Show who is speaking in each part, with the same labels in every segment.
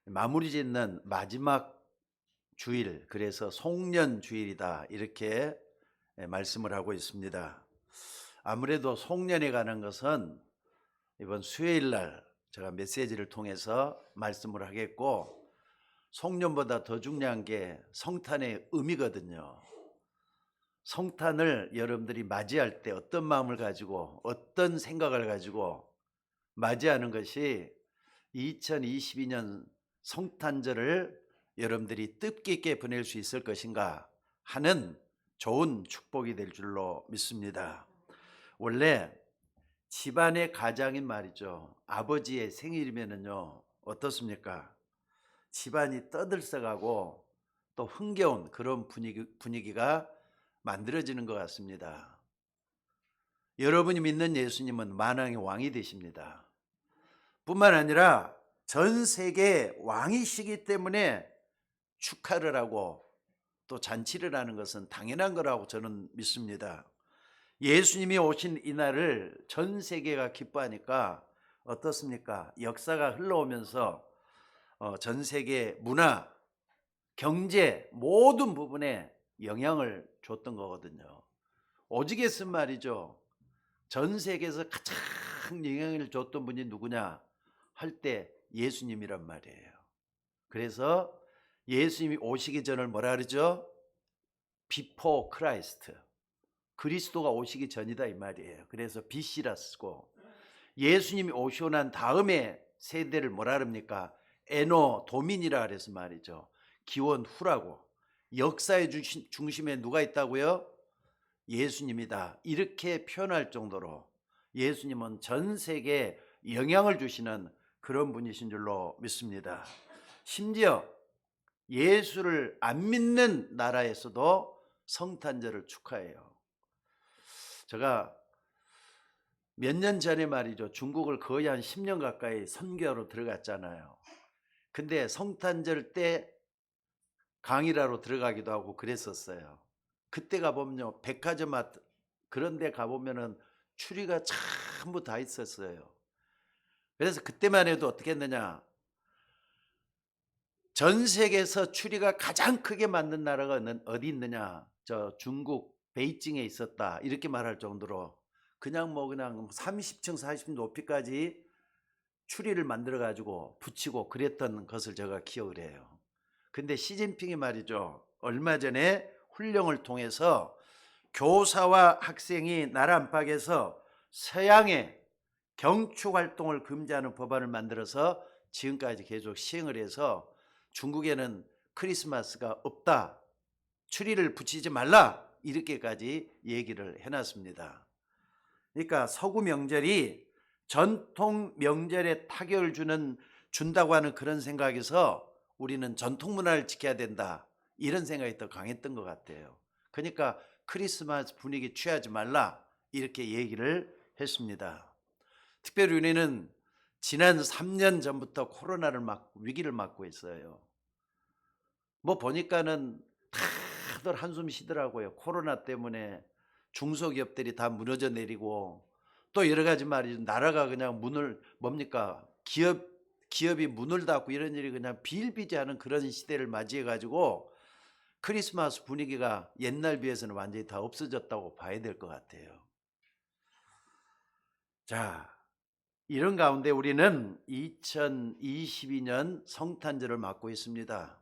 Speaker 1: 마무리 짓는 마지막 주일, 그래서 송년 주일이다, 이렇게 말씀을 하고 있습니다. 아무래도 송년에 가는 것은 이번 수요일 날 제가 메시지를 통해서 말씀을 하겠고, 송년보다 더 중요한 게 성탄의 의미거든요. 성탄을 여러분들이 맞이할 때 어떤 마음을 가지고 어떤 생각을 가지고 맞이하는 것이 2022년 성탄절을 여러분들이 뜻깊게 보낼 수 있을 것인가 하는 좋은 축복이 될 줄로 믿습니다. 원래 집안의 가장인 말이죠. 아버지의 생일이면은요, 어떻습니까? 집안이 떠들썩하고 또 흥겨운 그런 분위기가 만들어지는 것 같습니다. 여러분이 믿는 예수님은 만왕의 왕이 되십니다. 뿐만 아니라 전 세계 왕이시기 때문에 축하를 하고 또 잔치를 하는 것은 당연한 거라고 저는 믿습니다. 예수님이 오신 이날을 전 세계가 기뻐하니까 어떻습니까? 역사가 흘러오면서 전 세계 문화, 경제 모든 부분에 영향을 줬던 거거든요. 오직에 쓴 말이죠. 전 세계에서 가장 영향을 줬던 분이 누구냐 할 때 예수님이란 말이에요. 그래서 예수님이 오시기 전을 뭐라 그러죠? Before Christ, 그리스도가 오시기 전이다 이 말이에요. 그래서 BC라 쓰고, 예수님이 오시고 난 다음에 세대를 뭐라 그럽니까? 에노 도민이라 그래서 말이죠. 기원 후라고. 역사의 중심에 누가 있다고요? 예수님이다, 이렇게 표현할 정도로 예수님은 전 세계에 영향을 주시는 그런 분이신 줄로 믿습니다. 심지어 예수를 안 믿는 나라에서도 성탄절을 축하해요. 제가 몇 년 전에 말이죠, 중국을 거의 한 10년 가까이 선교하러 들어갔잖아요. 근데 성탄절 때 강의라로 들어가기도 하고 그랬었어요. 그때 가보면요, 백화점 그런 데 가보면은 추리가 전부 다 있었어요. 그래서 그때만 해도 어떻게 했느냐, 전 세계에서 추리가 가장 크게 만든 나라가 어디 있느냐, 저 중국 베이징에 있었다, 이렇게 말할 정도로 그냥 30층 40층 높이까지 추리를 만들어 가지고 붙이고 그랬던 것을 제가 기억을 해요. 근데 시진핑이 말이죠, 얼마 전에 훈령을 통해서 교사와 학생이 나라 안팎에서 서양의 경축 활동을 금지하는 법안을 만들어서 지금까지 계속 시행을 해서 중국에는 크리스마스가 없다, 추리를 붙이지 말라, 이렇게까지 얘기를 해놨습니다. 그러니까 서구 명절이 전통 명절에 타격을 준다고 하는 그런 생각에서 우리는 전통 문화를 지켜야 된다, 이런 생각이 더 강했던 것 같아요. 그러니까 크리스마스 분위기 취하지 말라, 이렇게 얘기를 했습니다. 특별히 우리는 지난 3년 전부터 코로나를 위기를 맞고 있어요. 뭐 보니까는 다들 한숨 쉬더라고요. 코로나 때문에 중소기업들이 다 무너져 내리고, 또 여러 가지 말이죠. 나라가 그냥 기업이 문을 닫고 이런 일이 그냥 비일비재하는 그런 시대를 맞이해 가지고 크리스마스 분위기가 옛날 비해서는 완전히 다 없어졌다고 봐야 될 것 같아요. 자, 이런 가운데 우리는 2022년 성탄절을 맞고 있습니다.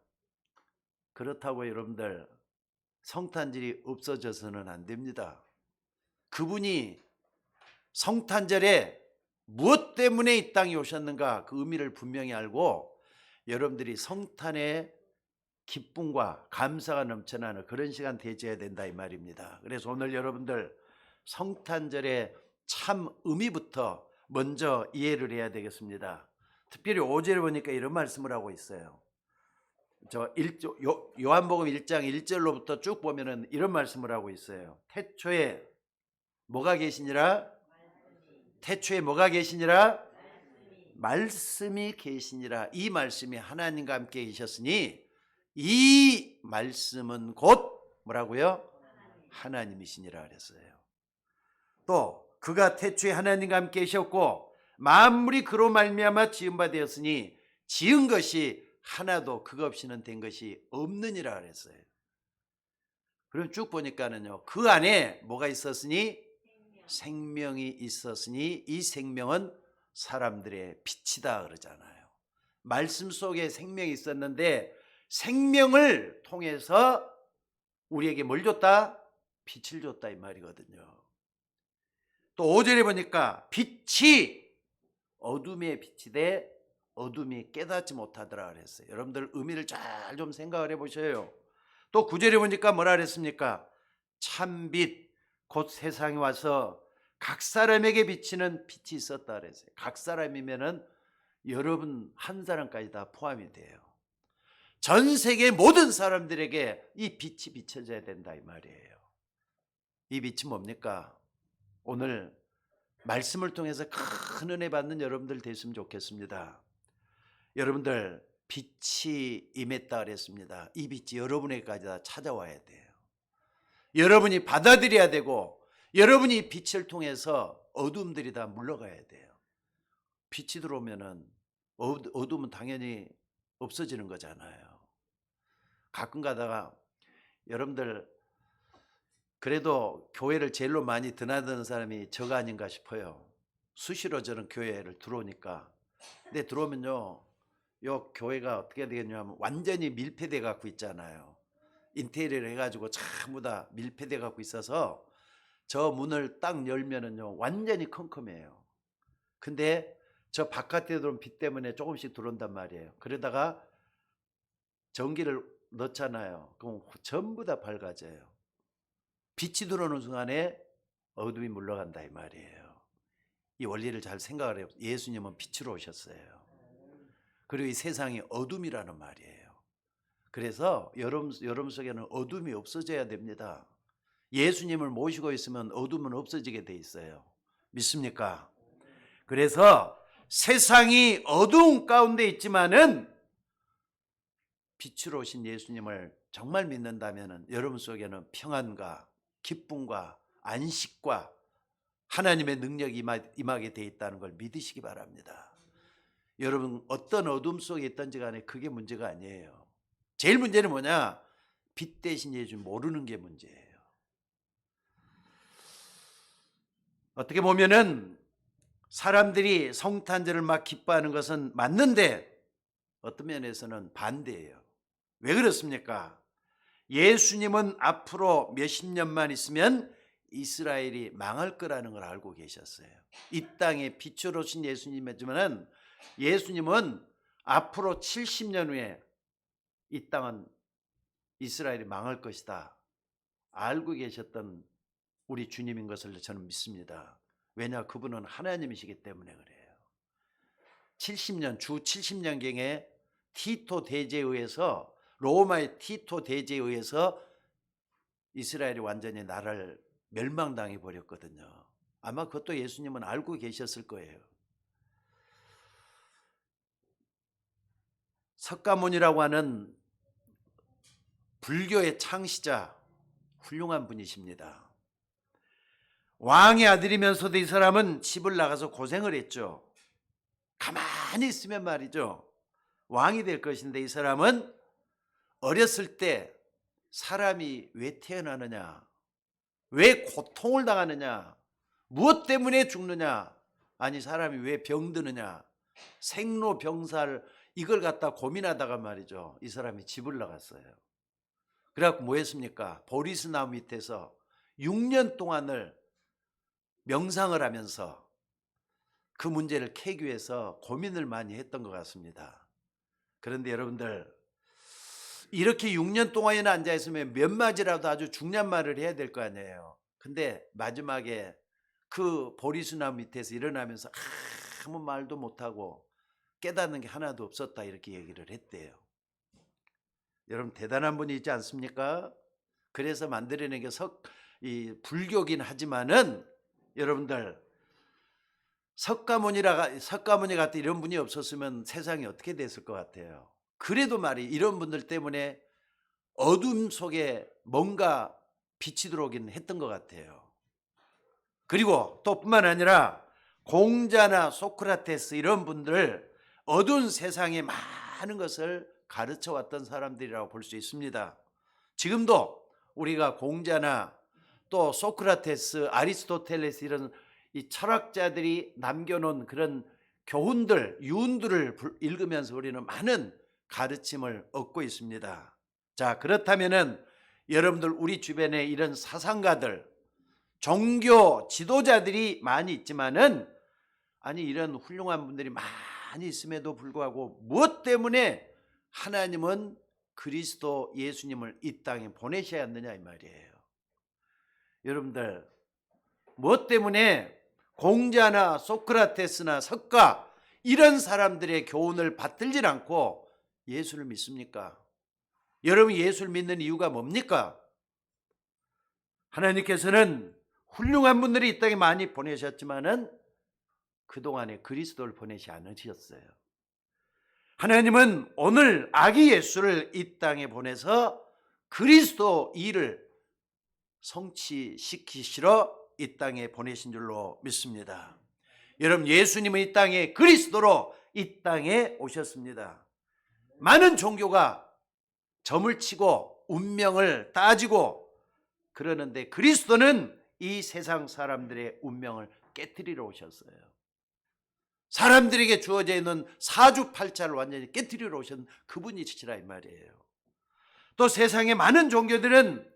Speaker 1: 그렇다고 여러분들 성탄절이 없어져서는 안 됩니다. 그분이 성탄절에 무엇 때문에 이 땅에 오셨는가, 그 의미를 분명히 알고 여러분들이 성탄의 기쁨과 감사가 넘쳐나는 그런 시간 되져야 된다 이 말입니다. 그래서 오늘 여러분들 성탄절의 참 의미부터 먼저 이해를 해야 되겠습니다. 특별히 5절에 보니까 이런 말씀을 하고 있어요. 요한복음 1장 1절로부터 쭉 보면은 이런 말씀을 하고 있어요. 태초에 뭐가 계시니라? 태초에 뭐가 계시니라? 말씀이 계시니라. 이 말씀이 하나님과 함께 계셨으니 이 말씀은 곧 뭐라고요? 하나님이시니라 그랬어요. 또 그가 태초에 하나님과 함께 계셨고 만물이 그로 말미암아 지은 바 되었으니 지은 것이 하나도 그거 없이는 된 것이 없느니라 그랬어요. 그럼 쭉 보니까는요, 그 안에 뭐가 있었으니? 생명이 있었으니 이 생명은 사람들의 빛이다 그러잖아요. 말씀 속에 생명이 있었는데 생명을 통해서 우리에게 뭘 줬다? 빛을 줬다 이 말이거든요. 또 5절에 보니까 빛이 어둠의 빛이 돼 어둠이 깨닫지 못하더라 그랬어요. 여러분들 의미를 잘 좀 생각을 해보셔요. 또 9절에 보니까 뭐라 그랬습니까? 참빛 곧 세상에 와서 각 사람에게 비치는 빛이 있었다 그랬어요. 각 사람이면은 여러분 한 사람까지 다 포함이 돼요. 전 세계 모든 사람들에게 이 빛이 비춰져야 된다 이 말이에요. 이 빛이 뭡니까? 오늘 말씀을 통해서 큰 은혜 받는 여러분들 됐으면 좋겠습니다. 여러분들 빛이 임했다 그랬습니다. 이 빛이 여러분에게까지 다 찾아와야 돼요. 여러분이 받아들여야 되고 여러분이 빛을 통해서 어둠들이 다 물러가야 돼요. 빛이 들어오면은 어둠은 당연히 없어지는 거잖아요. 가끔 가다가 여러분들 그래도 교회를 제일로 많이 드나드는 사람이 저가 아닌가 싶어요. 수시로 저는 교회를 들어오니까. 근데 들어오면요, 요 교회가 어떻게 되겠냐면 완전히 밀폐돼 갖고 있잖아요. 인테리어를 해가지고 전부 다 밀폐돼 갖고 있어서 저 문을 딱 열면은요 완전히 컴컴해요. 근데 저 바깥에 들어온 빛 때문에 조금씩 들어온단 말이에요. 그러다가 전기를 넣잖아요. 그럼 전부 다 밝아져요. 빛이 들어오는 순간에 어둠이 물러간다 이 말이에요. 이 원리를 잘 생각을 해요. 예수님은 빛으로 오셨어요. 그리고 이 세상이 어둠이라는 말이에요. 그래서 여러분 속에는 어둠이 없어져야 됩니다. 예수님을 모시고 있으면 어둠은 없어지게 돼 있어요. 믿습니까? 그래서 세상이 어두운 가운데 있지만은 빛으로 오신 예수님을 정말 믿는다면 여러분 속에는 평안과 기쁨과 안식과 하나님의 능력이 임하게 돼 있다는 걸 믿으시기 바랍니다. 여러분 어떤 어둠 속에 있든지 간에 그게 문제가 아니에요. 제일 문제는 뭐냐? 빛 대신 예수 모르는 게 문제예요. 어떻게 보면은 사람들이 성탄절을 막 기뻐하는 것은 맞는데 어떤 면에서는 반대예요. 왜 그렇습니까? 예수님은 앞으로 몇십 년만 있으면 이스라엘이 망할 거라는 걸 알고 계셨어요. 이 땅에 빛으로 오신 예수님이지만 예수님은 앞으로 70년 후에 이 땅은 이스라엘이 망할 것이다 알고 계셨던 우리 주님인 것을 저는 믿습니다. 왜냐? 그분은 하나님이시기 때문에 그래요. 70년 주 70년경에 티토 대제에 의해서 로마의 티토 대제에 의해서 이스라엘이 완전히 나라를 멸망당해 버렸거든요. 아마 그것도 예수님은 알고 계셨을 거예요. 석가모니라고 하는 불교의 창시자 훌륭한 분이십니다. 왕의 아들이면서도 이 사람은 집을 나가서 고생을 했죠. 가만히 있으면 말이죠, 왕이 될 것인데 이 사람은 어렸을 때 사람이 왜 태어나느냐, 왜 고통을 당하느냐, 무엇 때문에 죽느냐, 아니 사람이 왜 병드느냐, 생로병사를 이걸 갖다 고민하다가 말이죠, 이 사람이 집을 나갔어요. 그래갖고 뭐 했습니까? 보리스나무 밑에서 6년 동안을 명상을 하면서 그 문제를 캐기 위해서 고민을 많이 했던 것 같습니다. 그런데 여러분들 이렇게 6년 동안이나 앉아있으면 몇 마디라도 아주 중요한 말을 해야 될 거 아니에요. 근데 마지막에 그 보리수나무 밑에서 일어나면서 아무 말도 못하고 깨닫는 게 하나도 없었다 이렇게 얘기를 했대요. 여러분 대단한 분이 있지 않습니까? 그래서 만들어낸 게 이 불교긴 하지만은 여러분들 석가모니 같은 이런 분이 없었으면 세상이 어떻게 됐을 것 같아요. 그래도 말이 이런 분들 때문에 어둠 속에 뭔가 빛이 들어오긴 했던 것 같아요. 그리고 또 뿐만 아니라 공자나 소크라테스 이런 분들 어두운 세상에 많은 것을 가르쳐 왔던 사람들이라고 볼 수 있습니다. 지금도 우리가 공자나 또 소크라테스, 아리스토텔레스 이런 이 철학자들이 남겨놓은 그런 교훈들, 유언들을 읽으면서 우리는 많은 가르침을 얻고 있습니다. 자, 그렇다면은 여러분들 우리 주변에 이런 사상가들, 종교 지도자들이 많이 있지만은 아니 이런 훌륭한 분들이 많이 있음에도 불구하고 무엇 때문에 하나님은 그리스도 예수님을 이 땅에 보내셔야 했느냐 이 말이에요. 여러분들 무엇 때문에 공자나 소크라테스나 석가 이런 사람들의 교훈을 받들질 않고 예수를 믿습니까? 여러분 예수를 믿는 이유가 뭡니까? 하나님께서는 훌륭한 분들이 이 땅에 많이 보내셨지만은 그동안에 그리스도를 보내지 않으셨어요. 하나님은 오늘 아기 예수를 이 땅에 보내서 그리스도 일을 성취시키시러 이 땅에 보내신 줄로 믿습니다. 여러분 예수님은 이 땅에 그리스도로 이 땅에 오셨습니다. 많은 종교가 점을 치고 운명을 따지고 그러는데 그리스도는 이 세상 사람들의 운명을 깨트리러 오셨어요. 사람들에게 주어져 있는 사주팔자를 완전히 깨트리러 오신 그분이시라 이 말이에요. 또 세상의 많은 종교들은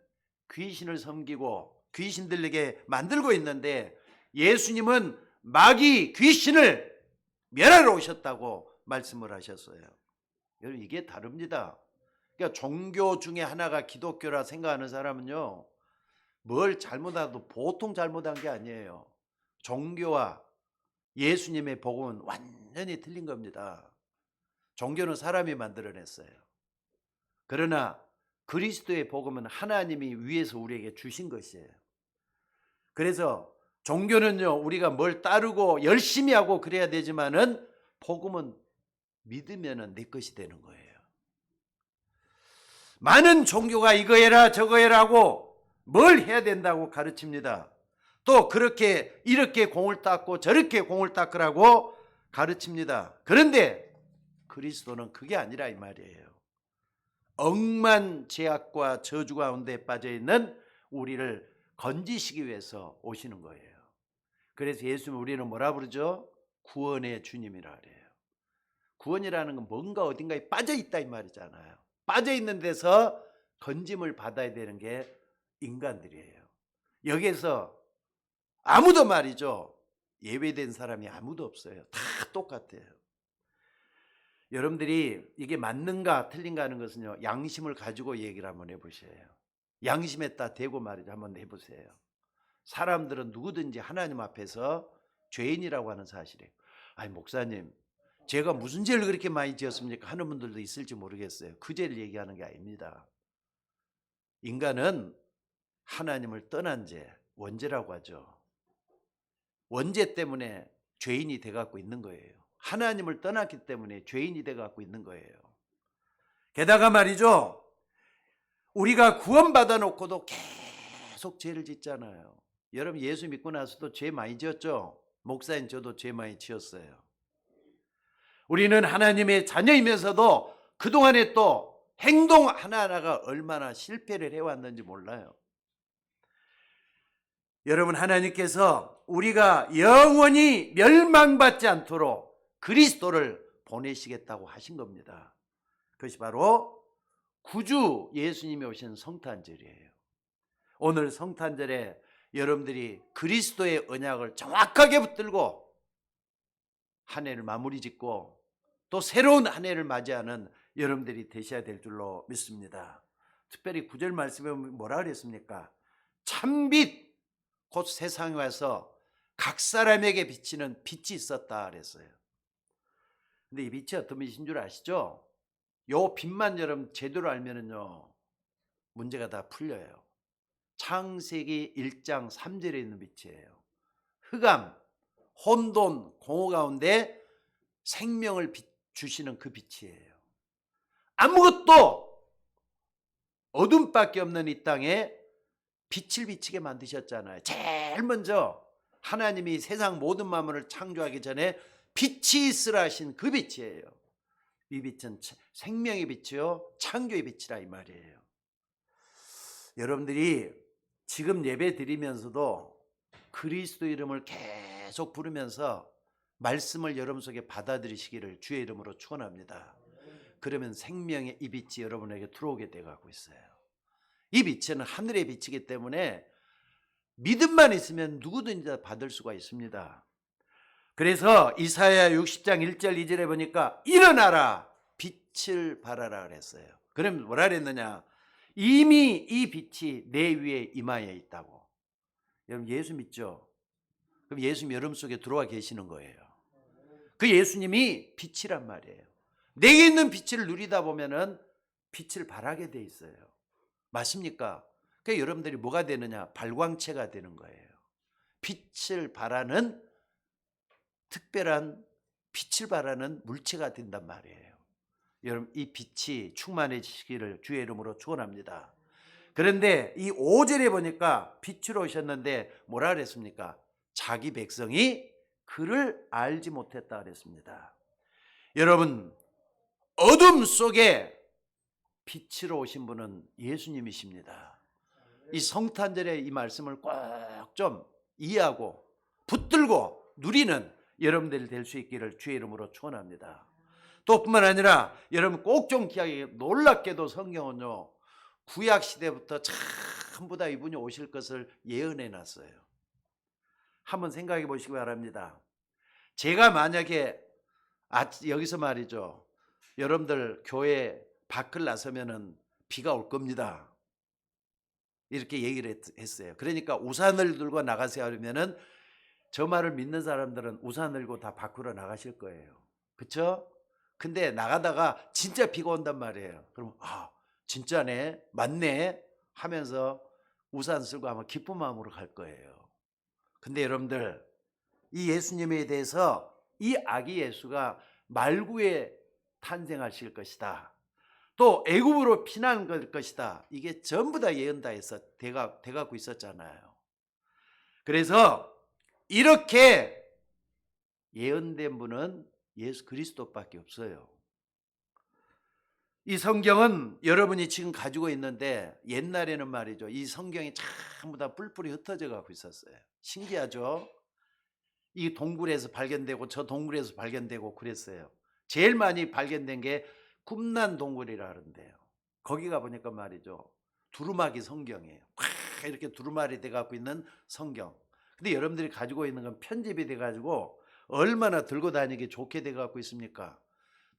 Speaker 1: 귀신을 섬기고 귀신들에게 만들고 있는데 예수님은 마귀 귀신을 멸하러 오셨다고 말씀을 하셨어요. 여러분 이게 다릅니다. 그러니까 종교 중에 하나가 기독교라 생각하는 사람은요, 뭘 잘못해도 보통 잘못한 게 아니에요. 종교와 예수님의 복음은 완전히 틀린 겁니다. 종교는 사람이 만들어냈어요. 그러나 그리스도의 복음은 하나님이 위에서 우리에게 주신 것이에요. 그래서 종교는요, 우리가 뭘 따르고 열심히 하고 그래야 되지만은 복음은 믿으면은 내 것이 되는 거예요. 많은 종교가 이거 해라 저거 해라고 뭘 해야 된다고 가르칩니다. 또 그렇게 이렇게 공을 닦고 저렇게 공을 닦으라고 가르칩니다. 그런데 그리스도는 그게 아니라 이 말이에요. 억만 죄악과 저주 가운데 빠져있는 우리를 건지시기 위해서 오시는 거예요. 그래서 예수님 우리는 뭐라 부르죠? 구원의 주님이라 그래요. 구원이라는 건 뭔가 어딘가에 빠져있다 이 말이잖아요. 빠져있는 데서 건짐을 받아야 되는 게 인간들이에요. 여기에서 아무도 말이죠, 예외된 사람이 아무도 없어요. 다 똑같아요. 여러분들이 이게 맞는가 틀린가 하는 것은요, 양심을 가지고 얘기를 한번 해보세요. 양심에다 대고 말이죠. 한번 해보세요. 사람들은 누구든지 하나님 앞에서 죄인이라고 하는 사실이에요. 아니 목사님, 제가 무슨 죄를 그렇게 많이 지었습니까? 하는 분들도 있을지 모르겠어요. 그 죄를 얘기하는 게 아닙니다. 인간은 하나님을 떠난 죄, 원죄라고 하죠. 원죄 때문에 죄인이 돼갖고 있는 거예요. 하나님을 떠났기 때문에 죄인이 돼갖고 있는 거예요. 게다가 말이죠, 우리가 구원받아 놓고도 계속 죄를 짓잖아요. 여러분 예수 믿고 나서도 죄 많이 지었죠? 목사인 저도 죄 많이 지었어요. 우리는 하나님의 자녀이면서도 그동안에 또 행동 하나하나가 얼마나 실패를 해왔는지 몰라요. 여러분 하나님께서 우리가 영원히 멸망받지 않도록 그리스도를 보내시겠다고 하신 겁니다. 그것이 바로 구주 예수님이 오신 성탄절이에요. 오늘 성탄절에 여러분들이 그리스도의 언약을 정확하게 붙들고 한 해를 마무리 짓고 또 새로운 한 해를 맞이하는 여러분들이 되셔야 될 줄로 믿습니다. 특별히 9절 말씀에 뭐라 그랬습니까? 참빛 곧 세상에 와서 각 사람에게 비치는 빛이 있었다 그랬어요. 근데 이 빛이 어떤 빛인 줄 아시죠? 요 빛만 여러분 제대로 알면은요, 문제가 다 풀려요. 창세기 1장 3절에 있는 빛이에요. 흑암, 혼돈, 공허 가운데 생명을 주시는 그 빛이에요. 아무것도 어둠밖에 없는 이 땅에 빛을 비치게 만드셨잖아요. 제일 먼저 하나님이 세상 모든 만물을 창조하기 전에 빛이 있으라 하신 그 빛이에요. 이 빛은 생명의 빛이요 창조의 빛이라 이 말이에요. 여러분들이 지금 예배 드리면서도 그리스도 이름을 계속 부르면서 말씀을 여러분 속에 받아들이시기를 주의 이름으로 축원합니다. 그러면 생명의 이 빛이 여러분에게 들어오게 돼가고 있어요. 이 빛은 하늘의 빛이기 때문에 믿음만 있으면 누구든지 받을 수가 있습니다. 그래서 이사야 60장 1절 2절에 보니까 일어나라 빛을 발하라 그랬어요. 그럼 뭐라 그랬느냐? 이미 이 빛이 내 위에 임하여 있다고. 여러분 예수 믿죠? 그럼 예수님 여러분 속에 들어와 계시는 거예요. 그 예수님이 빛이란 말이에요. 내게 있는 빛을 누리다 보면은 빛을 발하게 돼 있어요. 맞습니까? 그러니까 여러분들이 뭐가 되느냐? 발광체가 되는 거예요. 빛을 발하는 특별한 빛을 발하는 물체가 된단 말이에요. 여러분 이 빛이 충만해지시기를 주의 이름으로 축원합니다. 그런데 이 5절에 보니까 빛으로 오셨는데 뭐라 그랬습니까? 자기 백성이 그를 알지 못했다 그랬습니다. 여러분 어둠 속에 빛으로 오신 분은 예수님이십니다. 이 성탄절에 이 말씀을 꼭 좀 이해하고 붙들고 누리는 여러분들이 될 수 있기를 주의 이름으로 축원합니다. 또 뿐만 아니라 여러분 꼭 좀 기억해, 놀랍게도 성경은요 구약 시대부터 전부 다 이분이 오실 것을 예언해 놨어요. 한번 생각해 보시기 바랍니다. 제가 만약에 여기서 말이죠, 여러분들 교회 밖을 나서면은 비가 올 겁니다. 이렇게 얘기를 했어요. 그러니까 우산을 들고 나가세요 하면은 저 말을 믿는 사람들은 우산 들고 다 밖으로 나가실 거예요. 그렇죠? 근데 나가다가 진짜 비가 온단 말이에요. 그럼 진짜네, 맞네 하면서 우산 쓰고 아마 기쁜 마음으로 갈 거예요. 근데 여러분들 이 예수님에 대해서 이 아기 예수가 말구에 탄생하실 것이다. 또 애굽으로 피난할 것이다. 이게 전부 다 예언 다 해서 돼가고 있었잖아요. 그래서 이렇게 예언된 분은 예수 그리스도밖에 없어요. 이 성경은 여러분이 지금 가지고 있는데 옛날에는 말이죠, 이 성경이 전부 다 뿔뿔이 흩어져 가고 있었어요. 신기하죠? 이 동굴에서 발견되고 저 동굴에서 발견되고 그랬어요. 제일 많이 발견된 게 꿈난 동굴이라 하는데요. 거기 가보니까 말이죠, 두루마기 성경이에요. 이렇게 두루마리 돼갖고 있는 성경. 근데 여러분들이 가지고 있는 건 편집이 돼가지고 얼마나 들고 다니기 좋게 돼갖고 있습니까?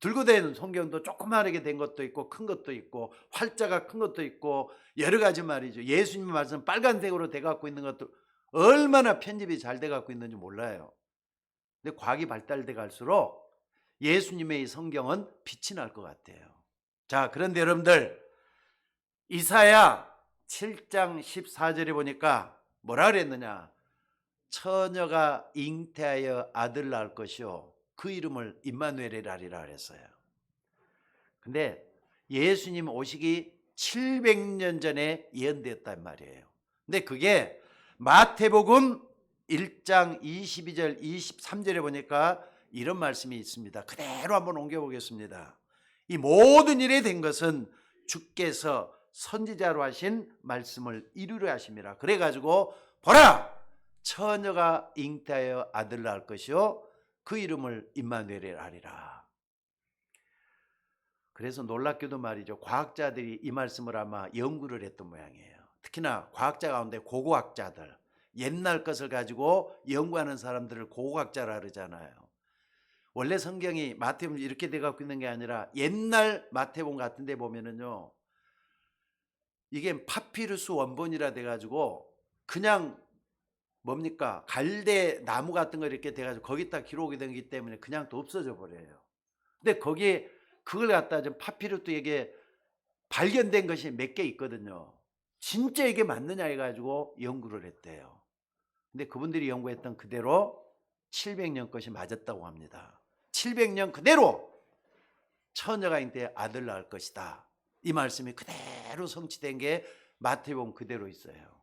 Speaker 1: 들고 다니는 성경도 조그마하게 된 것도 있고 큰 것도 있고 활자가 큰 것도 있고 여러 가지 말이죠. 예수님 말씀 빨간색으로 돼갖고 있는 것도 얼마나 편집이 잘 돼갖고 있는지 몰라요. 근데 과학이 발달돼 갈수록 예수님의 이 성경은 빛이 날 것 같아요. 자, 그런데 여러분들 이사야 7장 14절에 보니까 뭐라 그랬느냐? 처녀가 잉태하여 아들 낳을 것이요 그 이름을 임마누엘이라 하리라 그랬어요. 근데 예수님 오시기 700년 전에 예언되었단 말이에요. 근데 그게 마태복음 1장 22절 23절에 보니까 이런 말씀이 있습니다. 그대로 한번 옮겨보겠습니다. 이 모든 일이 된 것은 주께서 선지자로 하신 말씀을 이루려 하심이라. 그래가지고 보라, 처녀가 잉태하여 아들 낳을 것이요 그 이름을 임마누엘이라 하리라. 그래서 놀랍게도 말이죠, 과학자들이 이 말씀을 아마 연구를 했던 모양이에요. 특히나 과학자 가운데 고고학자들, 옛날 것을 가지고 연구하는 사람들을 고고학자라 그러잖아요. 원래 성경이 마태복음 이렇게 돼 갖고 있는 게 아니라 옛날 마태복음 같은 데 보면은요, 이게 파피루스 원본이라 돼 가지고 그냥 뭡니까, 갈대 나무 같은 거 이렇게 돼 가지고 거기다 기록이 되기 때문에 그냥 또 없어져 버려요. 근데 거기에 그걸 갖다 좀 파피루스 이게 발견된 것이 몇 개 있거든요. 진짜 이게 맞느냐 해가지고 연구를 했대요. 근데 그분들이 연구했던 그대로 700년 것이 맞았다고 합니다. 700년 그대로 처녀가 잉태해 아들 낳을 것이다. 이 말씀이 그대로 성취된 게 마태복음 그대로 있어요.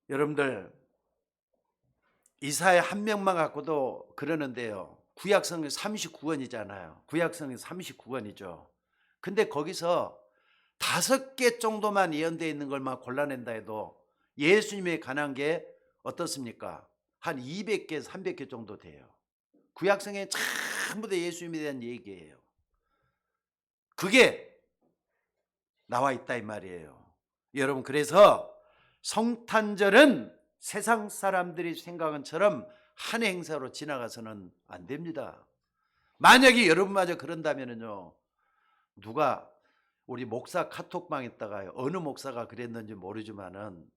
Speaker 1: 여러분들 이사야 한 명만 갖고도 그러는데요, 구약성경 39권이잖아요. 구약성경 39권이죠. 근데 거기서 5개 정도만 예언되어 있는 걸 막 골라낸다 해도 예수님에 관한 게 어떻습니까? 한 200개, 300개 정도 돼요. 구약성경에 전부 다 예수님에 대한 얘기예요. 그게 나와 있다 이 말이에요. 여러분, 그래서 성탄절은 세상 사람들이 생각한 처럼 한 행사로 지나가서는 안 됩니다. 만약에 여러분마저 그런다면요, 누가 우리 목사 카톡방에다가 어느 목사가 그랬는지 모르지만은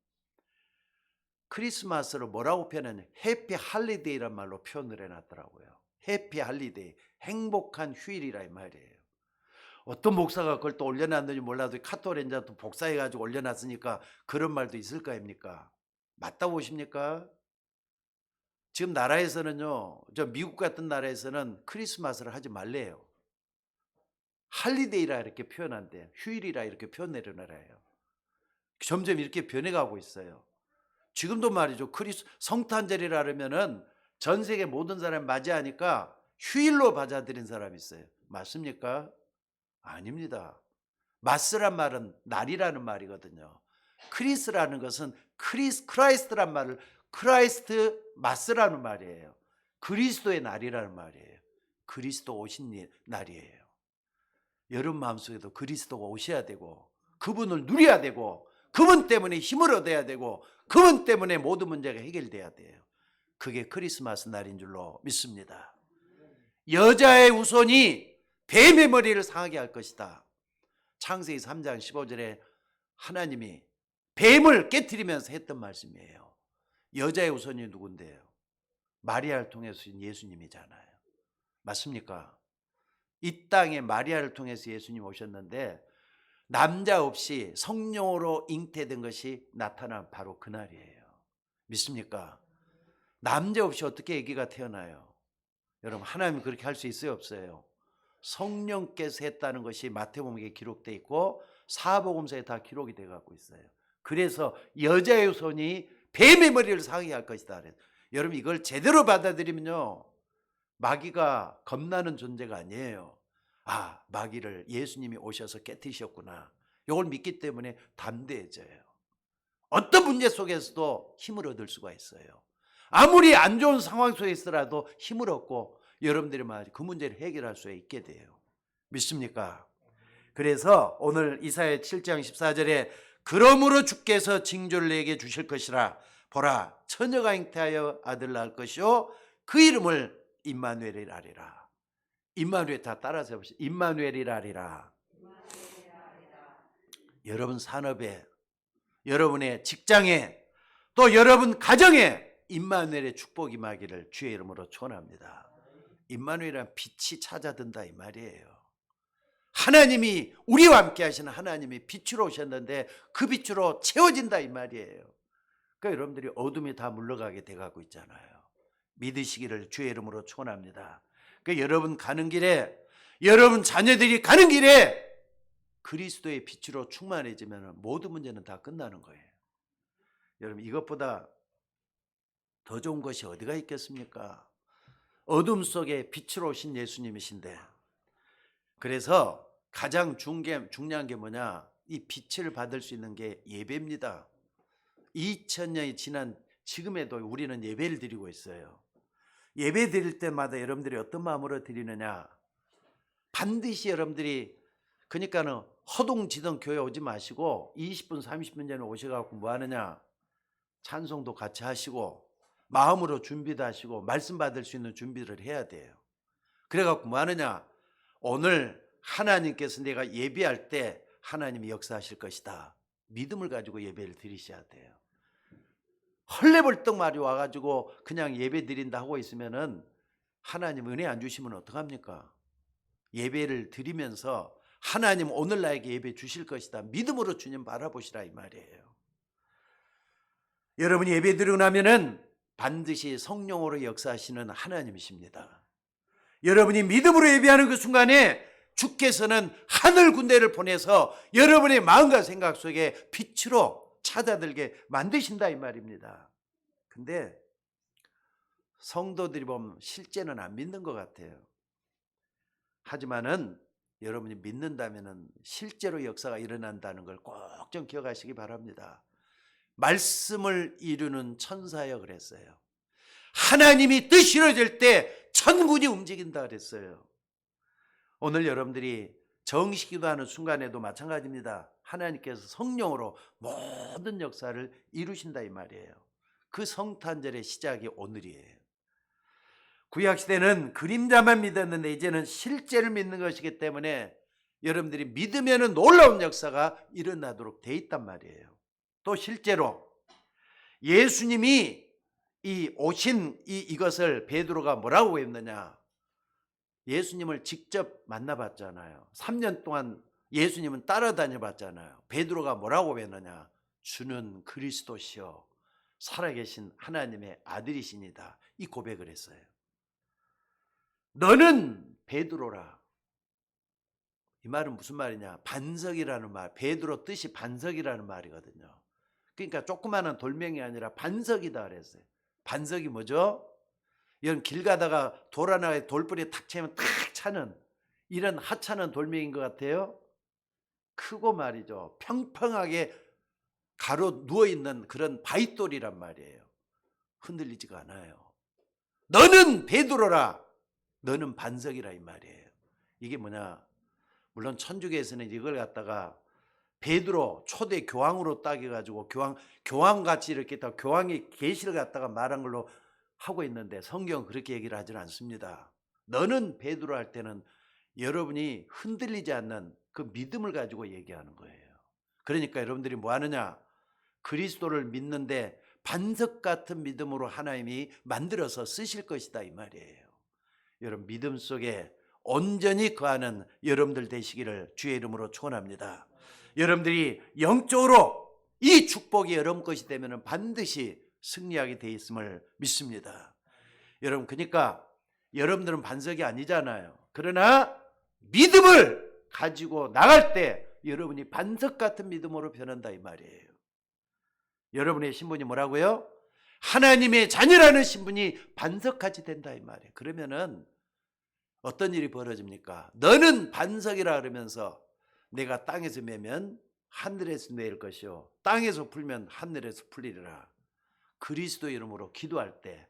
Speaker 1: 크리스마스를 뭐라고 표현하냐, 해피 할리데이란 말로 표현을 해놨더라고요. 해피 할리데이, 행복한 휴일이라 이 말이에요. 어떤 목사가 그걸 또 올려놨는지 몰라도 카톡렌자 또 복사해가지고 올려놨으니까 그런 말도 있을 거 아닙니까? 맞다고 보십니까? 지금 나라에서는요, 저 미국 같은 나라에서는 크리스마스를 하지 말래요. 할리데이라 이렇게 표현한대. 휴일이라 이렇게 표현내려 나라예요. 점점 이렇게 변해가고 있어요. 지금도 말이죠. 성탄절이라 그러면은 전 세계 모든 사람이 맞이하니까 휴일로 받아들인 사람이 있어요. 맞습니까? 아닙니다. 마스란 말은 날이라는 말이거든요. 크리스라는 것은 크라이스트란 말을 크라이스트 마스라는 말이에요. 그리스도의 날이라는 말이에요. 그리스도 오신 날이에요. 여러분 마음속에도 그리스도가 오셔야 되고 그분을 누려야 되고 그분 때문에 힘을 얻어야 되고 그분 때문에 모든 문제가 해결돼야 돼요. 그게 크리스마스 날인 줄로 믿습니다. 여자의 후손이 뱀의 머리를 상하게 할 것이다. 창세기 3장 15절에 하나님이 뱀을 깨트리면서 했던 말씀이에요. 여자의 후손이 누군데요? 마리아를 통해서 예수님이잖아요. 맞습니까? 이 땅에 마리아를 통해서 예수님 오셨는데 남자 없이 성령으로 잉태된 것이 나타난 바로 그날이에요. 믿습니까? 남자 없이 어떻게 아기가 태어나요? 여러분, 하나님이 그렇게 할 수 있어요, 없어요? 성령께서 했다는 것이 마태복음에 기록되어 있고 사복음서에 다 기록이 되어 갖고 있어요. 그래서 여자의 손이 뱀의 머리를 상하게 할 것이다. 여러분, 이걸 제대로 받아들이면요, 마귀가 겁나는 존재가 아니에요. 아, 마귀를 예수님이 오셔서 깨트리셨구나. 이걸 믿기 때문에 담대해져요. 어떤 문제 속에서도 힘을 얻을 수가 있어요. 아무리 안 좋은 상황 속에 있더라도 힘을 얻고 여러분들이 그 문제를 해결할 수 있게 돼요. 믿습니까? 그래서 오늘 이사야 7장 14절에 그러므로 주께서 징조를 내게 주실 것이라. 보라, 처녀가 잉태하여 아들 낳을 것이요 그 이름을 임마누엘이라 하리라. 임마누엘 다 따라서 해보시죠. 임마누엘이라 하리라. 여러분 산업에, 여러분의 직장에, 또 여러분 가정에 임마누엘의 축복이 임하기를 주의 이름으로 축원합니다. 임마누엘이란 빛이 찾아든다 이 말이에요. 하나님이 우리와 함께 하시는 하나님이 빛으로 오셨는데 그 빛으로 채워진다 이 말이에요. 그러니까 여러분들이 어둠이 다 물러가게 돼가고 있잖아요. 믿으시기를 주의 이름으로 축원합니다. 그러니까 여러분 가는 길에, 여러분 자녀들이 가는 길에 그리스도의 빛으로 충만해지면 모든 문제는 다 끝나는 거예요. 여러분, 이것보다 더 좋은 것이 어디가 있겠습니까? 어둠 속에 빛으로 오신 예수님이신데, 그래서 가장 중요한 게 뭐냐? 이 빛을 받을 수 있는 게 예배입니다. 2000년이 지난 지금에도 우리는 예배를 드리고 있어요. 예배 드릴 때마다 여러분들이 어떤 마음으로 드리느냐? 반드시 여러분들이, 그러니까는 허둥지둥 교회 오지 마시고 20분 30분 전에 오셔갖고 뭐 하느냐? 찬송도 같이 하시고 마음으로 준비도 하시고 말씀 받을 수 있는 준비를 해야 돼요. 그래갖고 뭐 하느냐? 오늘 하나님께서 내가 예배할 때 하나님이 역사하실 것이다. 믿음을 가지고 예배를 드리셔야 돼요. 헐레벌떡 말이 와가지고 그냥 예배 드린다 하고 있으면은 하나님 은혜 안 주시면 어떡합니까? 예배를 드리면서 하나님 오늘 나에게 예배 주실 것이다. 믿음으로 주님 바라보시라 이 말이에요. 여러분이 예배 드리고 나면은 반드시 성령으로 역사하시는 하나님이십니다. 여러분이 믿음으로 예배하는 그 순간에 주께서는 하늘 군대를 보내서 여러분의 마음과 생각 속에 빛으로 찾아들게 만드신다 이 말입니다. 근데 성도들이 보면 실제는 안 믿는 것 같아요. 하지만은 여러분이 믿는다면은 실제로 역사가 일어난다는 걸 꼭 좀 기억하시기 바랍니다. 말씀을 이루는 천사여 그랬어요. 하나님이 뜻이 이루어질 때 천군이 움직인다 그랬어요. 오늘 여러분들이 정식 기도하는 순간에도 마찬가지입니다. 하나님께서 성령으로 모든 역사를 이루신다 이 말이에요. 그 성탄절의 시작이 오늘이에요. 구약시대는 그림자만 믿었는데 이제는 실제를 믿는 것이기 때문에 여러분들이 믿으면 놀라운 역사가 일어나도록 돼 있단 말이에요. 또 실제로 예수님이 이 오신 이것을 베드로가 뭐라고 했느냐? 예수님을 직접 만나봤잖아요. 3년 동안 예수님은 따라다녀 봤잖아요. 베드로가 뭐라고 했느냐? 주는 그리스도시요 살아계신 하나님의 아들이시니다. 이 고백을 했어요. 너는 베드로라. 이 말은 무슨 말이냐? 반석이라는 말. 베드로 뜻이 반석이라는 말이거든요. 그러니까 조그마한 돌멩이 아니라 반석이다 그랬어요. 반석이 뭐죠? 이런 길 가다가 돌 하나에 돌뿌리에 탁 치면 탁 차는 이런 하찮은 돌멩이인 것 같아요. 크고 말이죠. 평평하게 가로 누워있는 그런 바위돌이란 말이에요. 흔들리지가 않아요. 너는 베드로라. 너는 반석이라 이 말이에요. 이게 뭐냐? 물론 천주교에서는 이걸 갖다가 베드로 초대 교황으로 따져가지고 교황같이 이렇게 다 교황의 계시를 갖다가 말한 걸로 하고 있는데 성경은 그렇게 얘기를 하지는 않습니다. 너는 베드로 할 때는 여러분이 흔들리지 않는 그 믿음을 가지고 얘기하는 거예요. 그러니까 여러분들이 뭐 하느냐? 그리스도를 믿는데 반석 같은 믿음으로 하나님이 만들어서 쓰실 것이다 이 말이에요. 여러분 믿음 속에 온전히 거하는 여러분들 되시기를 주의 이름으로 축원합니다. 여러분들이 영적으로 이 축복이 여러분 것이 되면 반드시 승리하게 돼 있음을 믿습니다. 여러분 그러니까 여러분들은 반석이 아니잖아요. 그러나 믿음을 가지고 나갈 때 여러분이 반석 같은 믿음으로 변한다 이 말이에요. 여러분의 신분이 뭐라고요? 하나님의 자녀라는 신분이 반석같이 된다 이 말이에요. 그러면은 어떤 일이 벌어집니까? 너는 반석이라 그러면서 내가 땅에서 매면 하늘에서 매일 것이요 땅에서 풀면 하늘에서 풀리리라. 그리스도 이름으로 기도할 때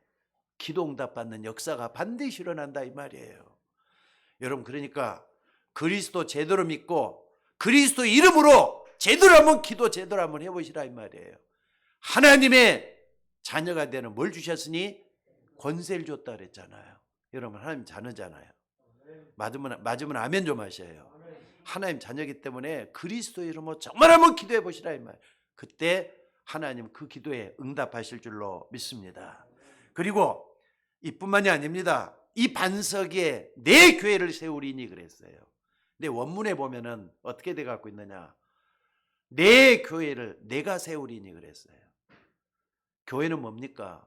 Speaker 1: 기도 응답받는 역사가 반드시 일어난다 이 말이에요. 여러분 그러니까 그리스도 제대로 믿고 그리스도 이름으로 제대로 한번 기도 제대로 한번 해보시라 이 말이에요. 하나님의 자녀가 되는 뭘 주셨으니 권세를 줬다 그랬잖아요. 여러분 하나님 자녀잖아요. 맞으면 아멘 좀 하셔요. 하나님 자녀이기 때문에 그리스도 이름으로 정말 한번 기도해 보시라 이 말. 그때 하나님 그 기도에 응답하실 줄로 믿습니다. 그리고 이뿐만이 아닙니다. 이 반석에 내 교회를 세우리니 그랬어요. 근데 원문에 보면은 어떻게 돼 갖고 있느냐? 내 교회를 내가 세우리니 그랬어요. 교회는 뭡니까?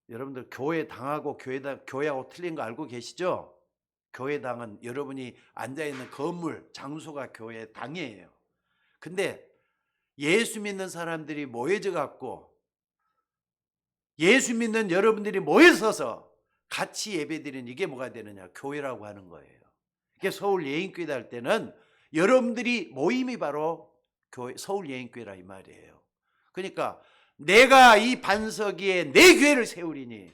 Speaker 1: 여러분들 교회 당하고 교회하고 틀린 거 알고 계시죠? 교회당은 여러분이 앉아있는 건물, 장소가 교회 당이에요. 근데 예수 믿는 사람들이 모여져 갖고 예수 믿는 여러분들이 모여서서 같이 예배드리는 이게 뭐가 되느냐? 교회라고 하는 거예요. 이게 서울 예인교회다 할 때는 여러분들이 모임이 바로 교회, 서울 예인교회라 이 말이에요. 그러니까 내가 이 반석 위에 내 교회를 세우리니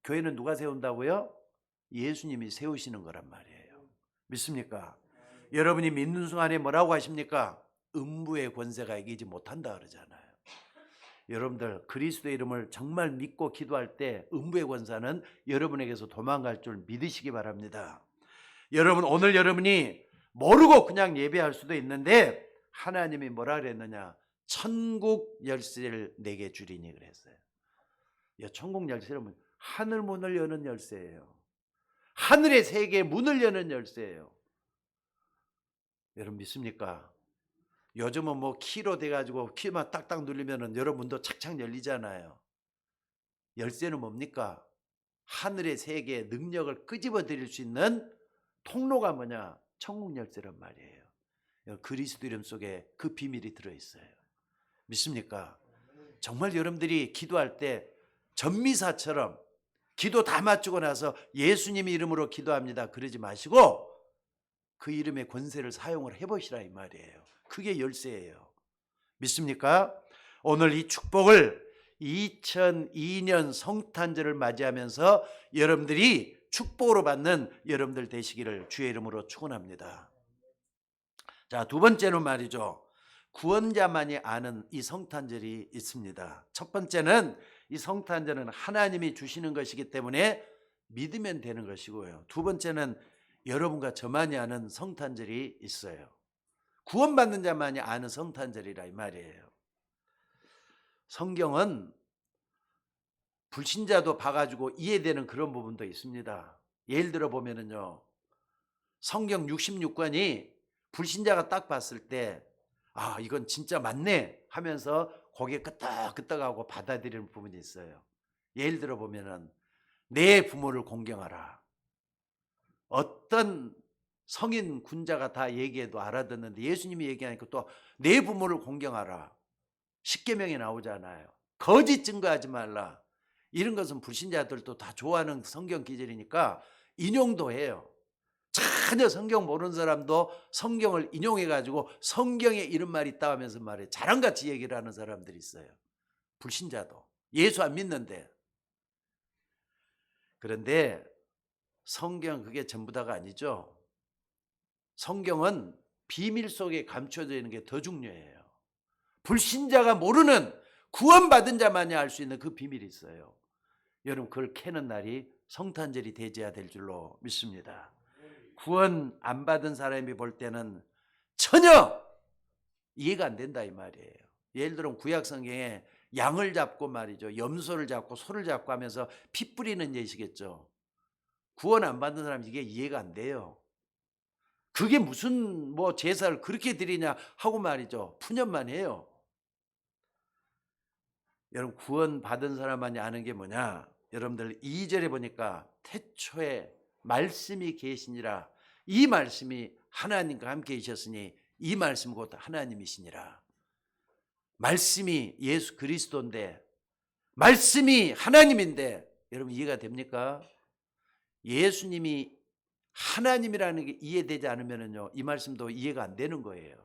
Speaker 1: 교회는 누가 세운다고요? 예수님이 세우시는 거란 말이에요. 믿습니까? 여러분이 믿는 순간에 뭐라고 하십니까? 음부의 권세가 이기지 못한다 그러잖아요. 여러분들 그리스도의 이름을 정말 믿고 기도할 때 음부의 권세는 여러분에게서 도망갈 줄 믿으시기 바랍니다. 여러분 오늘 여러분이 모르고 그냥 예배할 수도 있는데 하나님이 뭐라 그랬느냐? 천국 열쇠를 내게 주리니 그랬어요. 천국 열쇠는 하늘 문을 여는 열쇠예요. 하늘의 세계의 문을 여는 열쇠예요. 여러분 믿습니까? 요즘은 뭐 키로 돼가지고 키만 딱딱 누르면은 여러분 문도 착착 열리잖아요. 열쇠는 뭡니까? 하늘의 세계의 능력을 끄집어 드릴 수 있는 통로가 뭐냐? 천국 열쇠란 말이에요. 그리스도 이름 속에 그 비밀이 들어있어요. 믿습니까? 정말 여러분들이 기도할 때 전미사처럼 기도 다 마치고 나서 예수님의 이름으로 기도합니다 그러지 마시고 그 이름의 권세를 사용을 해보시라 이 말이에요. 그게 열쇠예요. 믿습니까? 오늘 이 축복을 2002년 성탄절을 맞이하면서 여러분들이 축복으로 받는 여러분들 되시기를 주의 이름으로 축원합니다. 자, 두 번째는 말이죠. 구원자만이 아는 이 성탄절이 있습니다. 첫 번째는 이 성탄절은 하나님이 주시는 것이기 때문에 믿으면 되는 것이고요. 두 번째는 여러분과 저만이 아는 성탄절이 있어요. 구원받는 자만이 아는 성탄절이라 이 말이에요. 성경은 불신자도 봐가지고 이해되는 그런 부분도 있습니다. 예를 들어 보면은요, 성경 66권이 불신자가 딱 봤을 때 아, 이건 진짜 맞네 하면서 고개 끄덕끄덕하고 받아들이는 부분이 있어요. 예를 들어 보면은 내 부모를 공경하라. 어떤 성인 군자가 다 얘기해도 알아듣는데 예수님이 얘기하니까 또 내 부모를 공경하라. 십계명에 나오잖아요. 거짓 증거하지 말라. 이런 것은 불신자들도 다 좋아하는 성경 기절이니까 인용도 해요. 전혀 성경 모르는 사람도 성경을 인용해 가지고 성경에 이런 말이 있다 하면서 말해 자랑같이 얘기를 하는 사람들이 있어요. 불신자도 예수 안 믿는데. 그런데 성경 그게 전부 다가 아니죠. 성경은 비밀 속에 감춰져 있는 게 더 중요해요. 불신자가 모르는 구원받은 자만이 알 수 있는 그 비밀이 있어요. 여러분 그걸 캐는 날이 성탄절이 되어야 될 줄로 믿습니다. 구원 안 받은 사람이 볼 때는 전혀 이해가 안 된다 이 말이에요. 예를 들어 구약 성경에 양을 잡고 말이죠. 염소를 잡고 소를 잡고 하면서 피 뿌리는 예시겠죠. 구원 안 받은 사람 이게 이해가 안 돼요. 그게 무슨 뭐 제사를 그렇게 드리냐 하고 말이죠. 푸념만 해요. 여러분 구원 받은 사람만이 아는 게 뭐냐? 여러분들 2절에 보니까 태초에 말씀이 계시니라. 이 말씀이 하나님과 함께 계셨으니 이 말씀 곧 하나님이시니라. 말씀이 예수 그리스도인데 말씀이 하나님인데 여러분 이해가 됩니까? 예수님이 하나님이라는 게 이해되지 않으면요 이 말씀도 이해가 안 되는 거예요.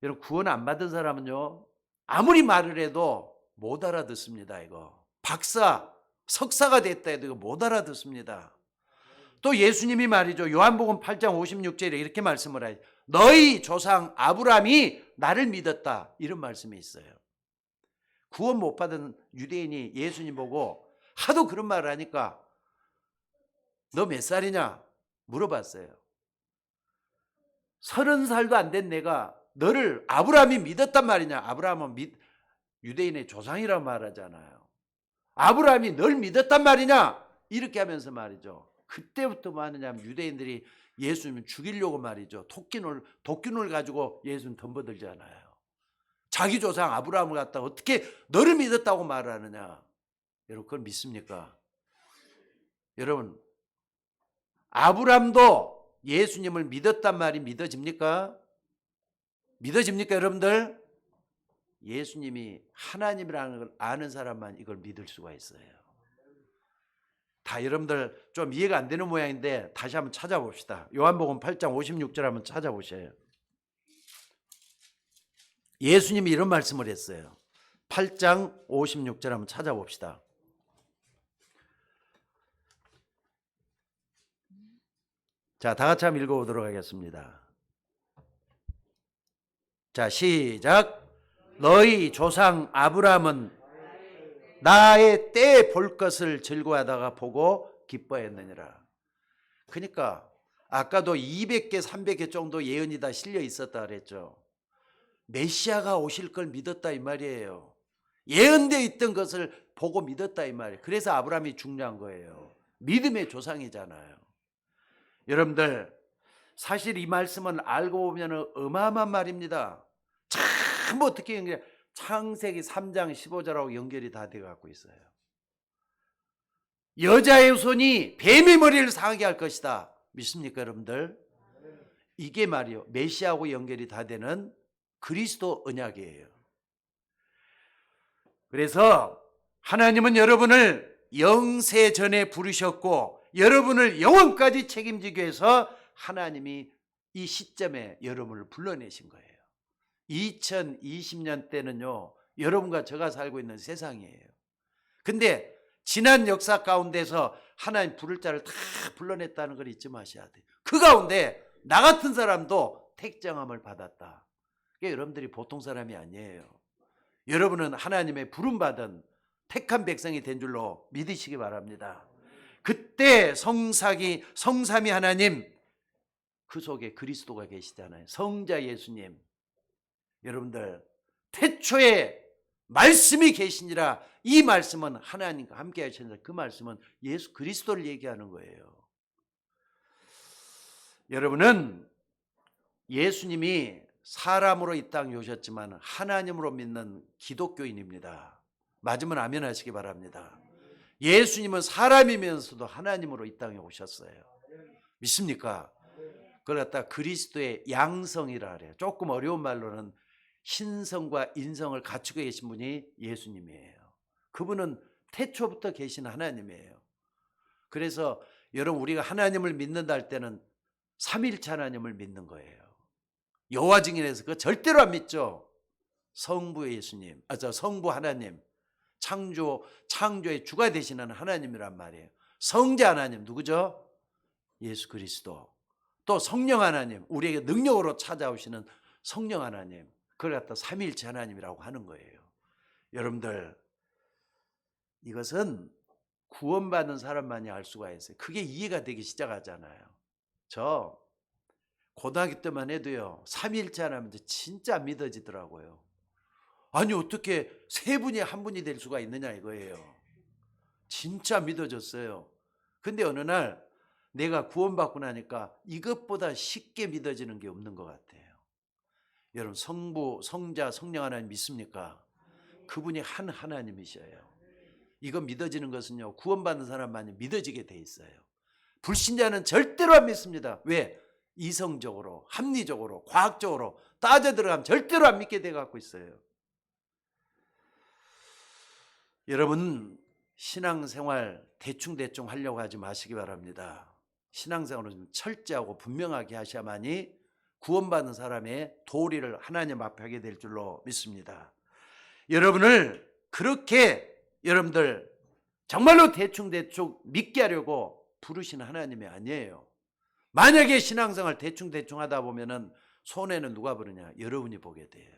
Speaker 1: 여러분 구원 안 받은 사람은요 아무리 말을 해도 못 알아듣습니다. 이거 박사 석사가 됐다 해도 이거 못 알아듣습니다. 또 예수님이 말이죠 요한복음 8장 56절에 이렇게 말씀을 해요. 너희 조상 아브라함이 나를 믿었다 이런 말씀이 있어요. 구원 못 받은 유대인이 예수님 보고 하도 그런 말을 하니까 너 몇 살이냐 물어봤어요. 30살도 안 된 내가 너를 아브라함이 믿었단 말이냐. 아브라함은 유대인의 조상이라고 말하잖아요. 아브라함이 널 믿었단 말이냐 이렇게 하면서 말이죠. 그때부터 뭐 하느냐면 유대인들이 예수님을 죽이려고 말이죠. 도끼눈을 가지고 예수님 덤벼들잖아요. 자기 조상 아브라함을 갖다가 어떻게 너를 믿었다고 말하느냐. 여러분 그걸 믿습니까? 여러분 아브라함도 예수님을 믿었단 말이 믿어집니까? 믿어집니까 여러분들? 예수님이 하나님이라는 걸 아는 사람만 이걸 믿을 수가 있어요. 다 여러분들 좀 이해가 안 되는 모양인데 다시 한번 찾아봅시다. 요한복음 8장 56절 한번 찾아보셔요. 예수님이 이런 말씀을 했어요. 8장 56절 한번 찾아봅시다. 자, 다 같이 한번 읽어보도록 하겠습니다. 자, 시작. 너희 조상 아브라함은 나의 때에 볼 것을 즐거워하다가 보고 기뻐했느니라. 그러니까 아까도 200개 300개 정도 예언이 다 실려 있었다 그랬죠. 메시아가 오실 걸 믿었다 이 말이에요. 예언되어 있던 것을 보고 믿었다 이 말이에요. 그래서 아브라함이 중요한 거예요. 믿음의 조상이잖아요. 여러분들 사실 이 말씀은 알고 보면 어마어마한 말입니다. 참 어떻게 연결해? 창세기 3장 15절하고 연결이 다 되어 갖고 있어요. 여자의 손이 뱀의 머리를 상하게 할 것이다. 믿습니까 여러분들? 이게 말이요 메시아하고 연결이 다 되는 그리스도 언약이에요. 그래서 하나님은 여러분을 영세 전에 부르셨고 여러분을 영원까지 책임지기 위해서 하나님이 이 시점에 여러분을 불러내신 거예요. 2020년 때는요, 여러분과 제가 살고 있는 세상이에요. 근데 지난 역사 가운데서 하나님 부를 자를 다 불러냈다는 걸 잊지 마셔야 돼요. 그 가운데 나 같은 사람도 택정함을 받았다. 그게 여러분들이 보통 사람이 아니에요. 여러분은 하나님의 부름받은 택한 백성이 된 줄로 믿으시기 바랍니다. 그때 성삼위 하나님, 그 속에 그리스도가 계시잖아요. 성자 예수님. 여러분들 태초에 말씀이 계시니라. 이 말씀은 하나님과 함께 하셨는데 그 말씀은 예수 그리스도를 얘기하는 거예요. 여러분은 예수님이 사람으로 이 땅에 오셨지만 하나님으로 믿는 기독교인입니다. 맞으면 아멘 하시기 바랍니다. 예수님은 사람이면서도 하나님으로 이 땅에 오셨어요. 믿습니까? 그걸 갖다 그리스도의 양성이라 그래요. 조금 어려운 말로는 신성과 인성을 갖추고 계신 분이 예수님이에요. 그분은 태초부터 계신 하나님이에요. 그래서 여러분 우리가 하나님을 믿는다 할 때는 삼일체 하나님을 믿는 거예요. 여호와 증인에서 그거 절대로 안 믿죠. 성부 예수님, 성부 하나님, 창조의 주가 되시는 하나님이란 말이에요. 성자 하나님 누구죠? 예수 그리스도. 또 성령 하나님, 우리에게 능력으로 찾아오시는 성령 하나님, 그걸 갖다 삼위일체 하나님이라고 하는 거예요. 여러분들 이것은 구원받는 사람만이 알 수가 있어요. 그게 이해가 되기 시작하잖아요. 저 고등학교 때만 해도요, 삼위일체 하나님인데 진짜 믿어지더라고요. 아니 어떻게 세 분이 한 분이 될 수가 있느냐 이거예요. 진짜 믿어졌어요. 근데 어느 날 내가 구원받고 나니까 이것보다 쉽게 믿어지는 게 없는 것 같아요. 여러분 성부, 성자, 성령 하나님 믿습니까? 그분이 한 하나님이셔요. 이거 믿어지는 것은요, 구원받는 사람만이 믿어지게 돼 있어요. 불신자는 절대로 안 믿습니다. 왜? 이성적으로, 합리적으로, 과학적으로 따져 들어가면 절대로 안 믿게 돼 갖고 있어요. 여러분 신앙생활 대충 하려고 하지 마시기 바랍니다. 신앙생활은 좀 철저하고 분명하게 하셔야만이 구원받는 사람의 도리를 하나님 앞에 하게 될 줄로 믿습니다. 여러분을 그렇게 여러분들 정말로 대충 믿게 하려고 부르시는 하나님이 아니에요. 만약에 신앙생활 대충 하다 보면은 손해는 누가 보느냐? 여러분이 보게 돼요.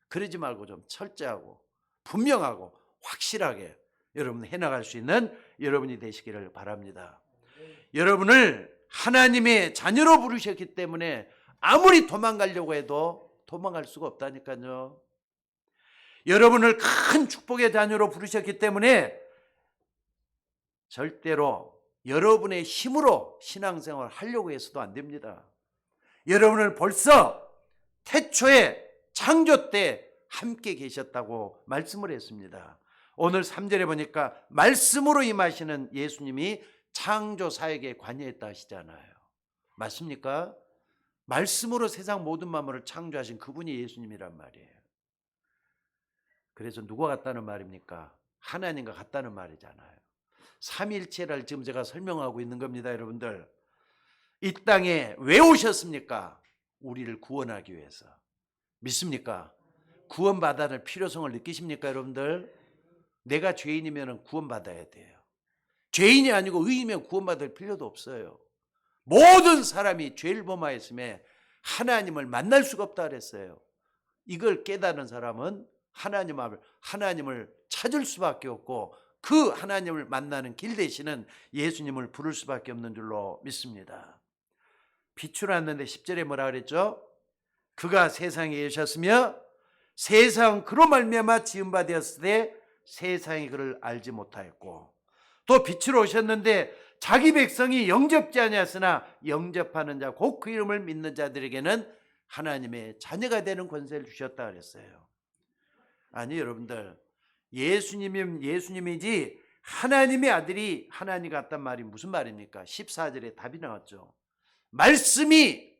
Speaker 1: 그러지 말고 좀 철저하고 분명하고 확실하게 여러분 해나갈 수 있는 여러분이 되시기를 바랍니다. 여러분을 하나님의 자녀로 부르셨기 때문에 아무리 도망가려고 해도 도망갈 수가 없다니까요. 여러분을 큰 축복의 자녀로 부르셨기 때문에 절대로 여러분의 힘으로 신앙생활을 하려고 해서도 안 됩니다. 여러분을 벌써 태초에 창조 때 함께 계셨다고 말씀을 했습니다. 오늘 3절에 보니까 말씀으로 임하시는 예수님이 창조 사역에 관여했다 하시잖아요. 맞습니까? 말씀으로 세상 모든 만물을 창조하신 그분이 예수님이란 말이에요. 그래서 누가 같다는 말입니까? 하나님과 같다는 말이잖아요. 삼일체를 지금 제가 설명하고 있는 겁니다. 여러분들 이 땅에 왜 오셨습니까? 우리를 구원하기 위해서. 믿습니까? 구원받아야 할 필요성을 느끼십니까? 여러분들 내가 죄인이면 구원받아야 돼요. 죄인이 아니고 의인이면 구원받을 필요도 없어요. 모든 사람이 죄를 범하였음에 하나님을 만날 수가 없다 그랬어요. 이걸 깨달은 사람은 하나님을 찾을 수밖에 없고 그 하나님을 만나는 길 대신은 예수님을 부를 수밖에 없는 줄로 믿습니다. 빛으로 왔는데 10절에 뭐라 그랬죠? 그가 세상에 계셨으며 세상 그로 말미암아 지은 바 되었을 때 세상이 그를 알지 못하였고 또 빛으로 오셨는데 자기 백성이 영접지 아니하였으나 영접하는 자 곧 그 이름을 믿는 자들에게는 하나님의 자녀가 되는 권세를 주셨다 그랬어요. 아니 여러분들 예수님이지 하나님의 아들이 하나님 같단 말이 무슨 말입니까? 14절에 답이 나왔죠. 말씀이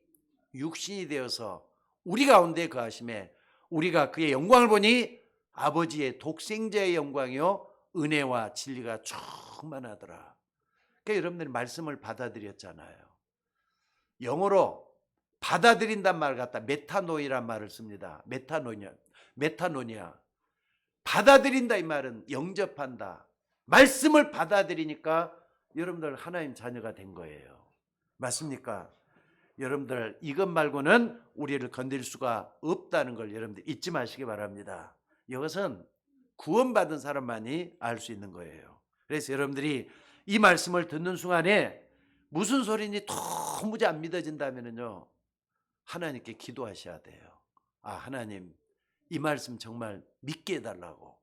Speaker 1: 육신이 되어서 우리 가운데 거하심에 우리가 그의 영광을 보니 아버지의 독생자의 영광이요 은혜와 진리가 충만하더라. 그러니까 여러분들이 말씀을 받아들였잖아요. 영어로 받아들인단 말 갖다 메타노이란 말을 씁니다. 메타노니아. 받아들인다 이 말은 영접한다. 말씀을 받아들이니까 여러분들 하나님 자녀가 된 거예요. 맞습니까? 여러분들 이것 말고는 우리를 건드릴 수가 없다는 걸 여러분들 잊지 마시기 바랍니다. 이것은 구원받은 사람만이 알 수 있는 거예요. 그래서 여러분들이 이 말씀을 듣는 순간에 무슨 소리인지 도무지 안 믿어진다면요, 하나님께 기도하셔야 돼요. 아, 하나님, 이 말씀 정말 믿게 해달라고,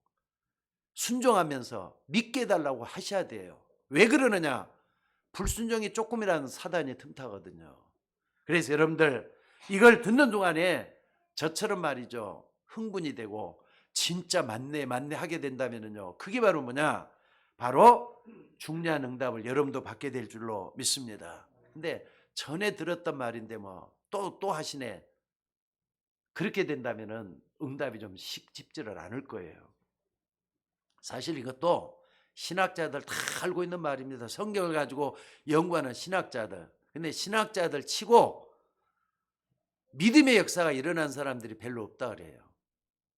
Speaker 1: 순종하면서 믿게 해달라고 하셔야 돼요. 왜 그러느냐? 불순종이 조금이라는 사단이 틈타거든요. 그래서 여러분들 이걸 듣는 동안에 저처럼 말이죠, 흥분이 되고 진짜 맞네 하게 된다면요, 그게 바로 뭐냐? 바로 중요한 응답을 여러분도 받게 될 줄로 믿습니다. 근데 전에 들었던 말인데 뭐 또 하시네. 그렇게 된다면은 응답이 좀 쉽지를 않을 거예요. 사실 이것도 신학자들 다 알고 있는 말입니다. 성경을 가지고 연구하는 신학자들. 근데 신학자들 치고 믿음의 역사가 일어난 사람들이 별로 없다 그래요.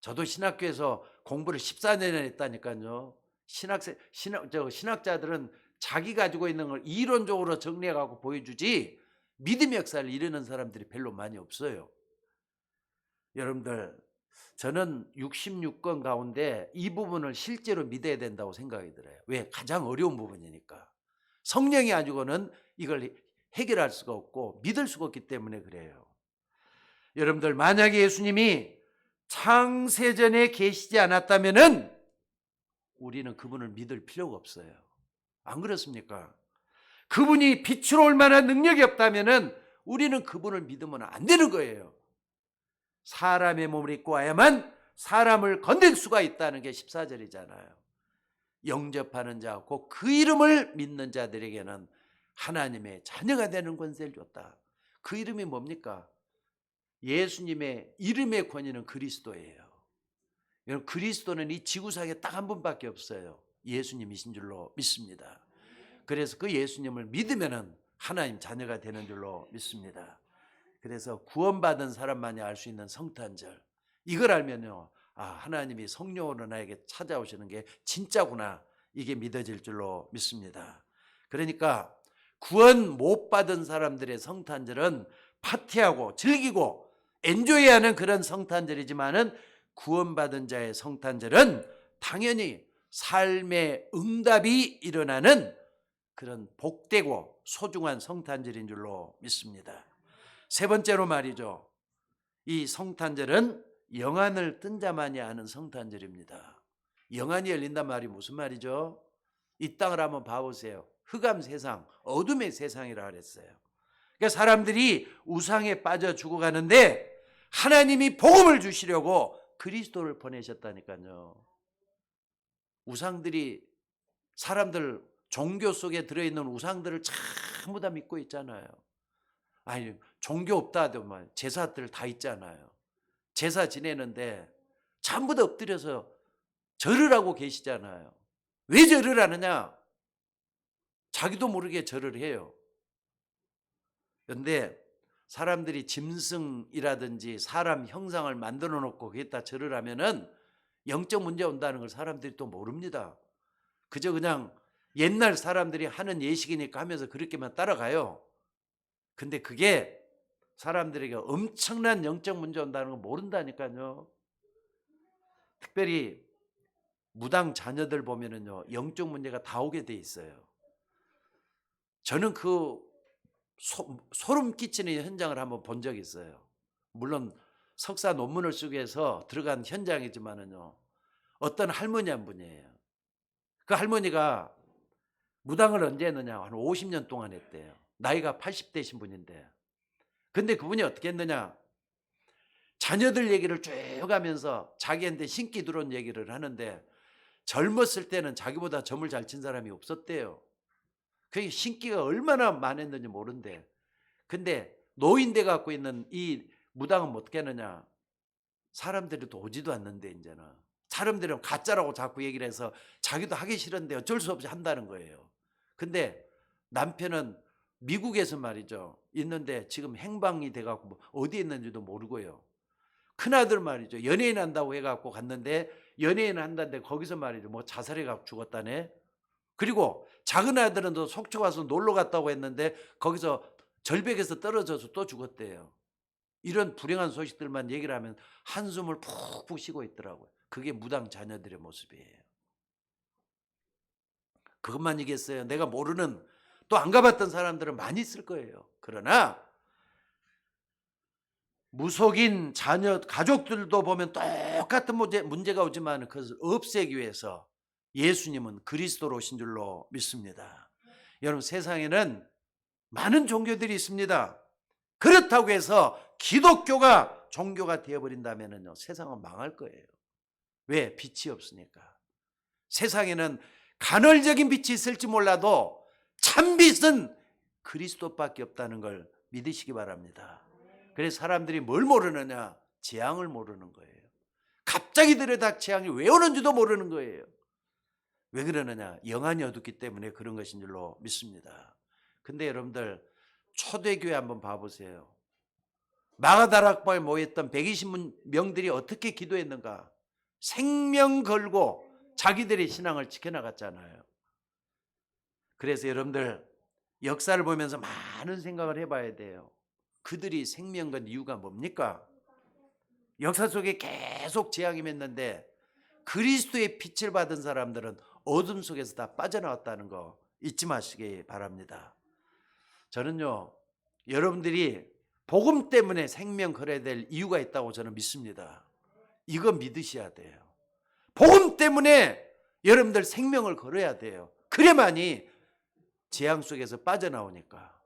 Speaker 1: 저도 신학교에서 공부를 14년 했다니까요. 신학자들은 자기 가지고 있는 걸 이론적으로 정리해 갖고 보여주지 믿음의 역사를 이루는 사람들이 별로 많이 없어요. 여러분들, 저는 66권 가운데 이 부분을 실제로 믿어야 된다고 생각이 들어요. 왜? 가장 어려운 부분이니까. 성령이 아니고는 이걸 해결할 수가 없고 믿을 수가 없기 때문에 그래요. 여러분들, 만약에 예수님이 창세전에 계시지 않았다면은 우리는 그분을 믿을 필요가 없어요. 안 그렇습니까? 그분이 빛으로 올 만한 능력이 없다면은 우리는 그분을 믿으면 안 되는 거예요. 사람의 몸을 입고 와야만 사람을 건들 수가 있다는 게 14절이잖아요. 영접하는 자, 곧 그 이름을 믿는 자들에게는 하나님의 자녀가 되는 권세를 줬다. 그 이름이 뭡니까? 예수님의 이름의 권위는 그리스도예요. 여러분, 그리스도는 이 지구상에 딱 한 분밖에 없어요. 예수님이신 줄로 믿습니다. 그래서 그 예수님을 믿으면은 하나님 자녀가 되는 줄로 믿습니다. 그래서 구원받은 사람만이 알 수 있는 성탄절, 이걸 알면요, 아, 하나님이 성령으로 나에게 찾아오시는 게 진짜구나, 이게 믿어질 줄로 믿습니다. 그러니까 구원 못 받은 사람들의 성탄절은 파티하고 즐기고 엔조이하는 그런 성탄절이지만은 구원받은 자의 성탄절은 당연히 삶의 응답이 일어나는 그런 복되고 소중한 성탄절인 줄로 믿습니다. 세 번째로 말이죠, 이 성탄절은 영안을 뜬 자만이 아는 성탄절입니다. 영안이 열린단 말이 무슨 말이죠? 이 땅을 한번 봐보세요. 흑암 세상, 어둠의 세상이라 그랬어요. 그러니까 사람들이 우상에 빠져 죽어가는데 하나님이 복음을 주시려고 그리스도를 보내셨다니까요. 우상들이, 사람들 종교 속에 들어있는 우상들을 전부 다 믿고 있잖아요. 아니, 종교 없다 하더만 제사들 다 있잖아요. 제사 지내는데 전부 다 엎드려서 절을 하고 계시잖아요. 왜 절을 하느냐? 자기도 모르게 절을 해요. 그런데 사람들이 짐승이라든지 사람 형상을 만들어 놓고 거기다 절을 하면은 영적 문제 온다는 걸 사람들이 또 모릅니다. 그저 그냥 옛날 사람들이 하는 예식이니까 하면서 그렇게만 따라가요. 근데 그게 사람들에게 엄청난 영적 문제 온다는 걸 모른다니까요. 특별히 무당 자녀들 보면은요, 영적 문제가 다 오게 돼 있어요. 저는 그 소름 끼치는 현장을 한번 본 적이 있어요. 물론 석사 논문을 쓰기 위해서 들어간 현장이지만은요, 어떤 할머니 한 분이에요. 그 할머니가 무당을 언제 했느냐? 한 50년 동안 했대요. 나이가 80대신 분인데. 근데 그분이 어떻게 했느냐? 자녀들 얘기를 쭉 하면서 자기한테 신기 들어온 얘기를 하는데, 젊었을 때는 자기보다 점을 잘 친 사람이 없었대요. 그게 신기가 얼마나 많았는지 모른대. 근데 노인대 갖고 있는 이 무당은 어떻게 하느냐? 사람들이 또 오지도 않는데 이제는 사람들은 가짜라고 자꾸 얘기를 해서 자기도 하기 싫은데 어쩔 수 없이 한다는 거예요. 근데 남편은 미국에서 말이죠. 있는데 지금 행방이 돼갖고 뭐 어디에 있는지도 모르고요. 큰아들 말이죠. 연예인 한다고 해갖고 갔는데 연예인 한다는데 거기서 말이죠. 뭐 자살해갖고 죽었다네. 그리고 작은 아들은 또 속초 가서 놀러 갔다고 했는데 거기서 절벽에서 떨어져서 또 죽었대요. 이런 불행한 소식들만 얘기를 하면 한숨을 푹푹 쉬고 있더라고요. 그게 무당 자녀들의 모습이에요. 그것만 얘기했어요. 내가 모르는 또 안 가봤던 사람들은 많이 있을 거예요. 그러나 무속인 자녀 가족들도 보면 똑같은 문제가 오지만 그것을 없애기 위해서 예수님은 그리스도로 오신 줄로 믿습니다. 여러분, 세상에는 많은 종교들이 있습니다. 그렇다고 해서 기독교가 종교가 되어버린다면요, 세상은 망할 거예요. 왜? 빛이 없으니까. 세상에는 간헐적인 빛이 있을지 몰라도 참빛은 그리스도밖에 없다는 걸 믿으시기 바랍니다. 그래서 사람들이 뭘 모르느냐? 재앙을 모르는 거예요. 갑자기 들여다 재앙이 왜 오는지도 모르는 거예요. 왜 그러느냐? 영안이 어둡기 때문에 그런 것인 줄로 믿습니다. 근데 여러분들, 초대교회 한번 봐보세요. 마가다락방에 모였던 120명들이 어떻게 기도했는가? 생명 걸고 자기들의 신앙을 지켜나갔잖아요. 그래서 여러분들, 역사를 보면서 많은 생각을 해봐야 돼요. 그들이 생명 건 이유가 뭡니까? 역사 속에 계속 재앙이 맺는데 그리스도의 빛을 받은 사람들은 어둠 속에서 다 빠져나왔다는 거 잊지 마시기 바랍니다. 저는요, 여러분들이 복음 때문에 생명 걸어야 될 이유가 있다고 저는 믿습니다. 이거 믿으셔야 돼요. 복음 때문에 여러분들 생명을 걸어야 돼요. 그래만이 재앙 속에서 빠져나오니까.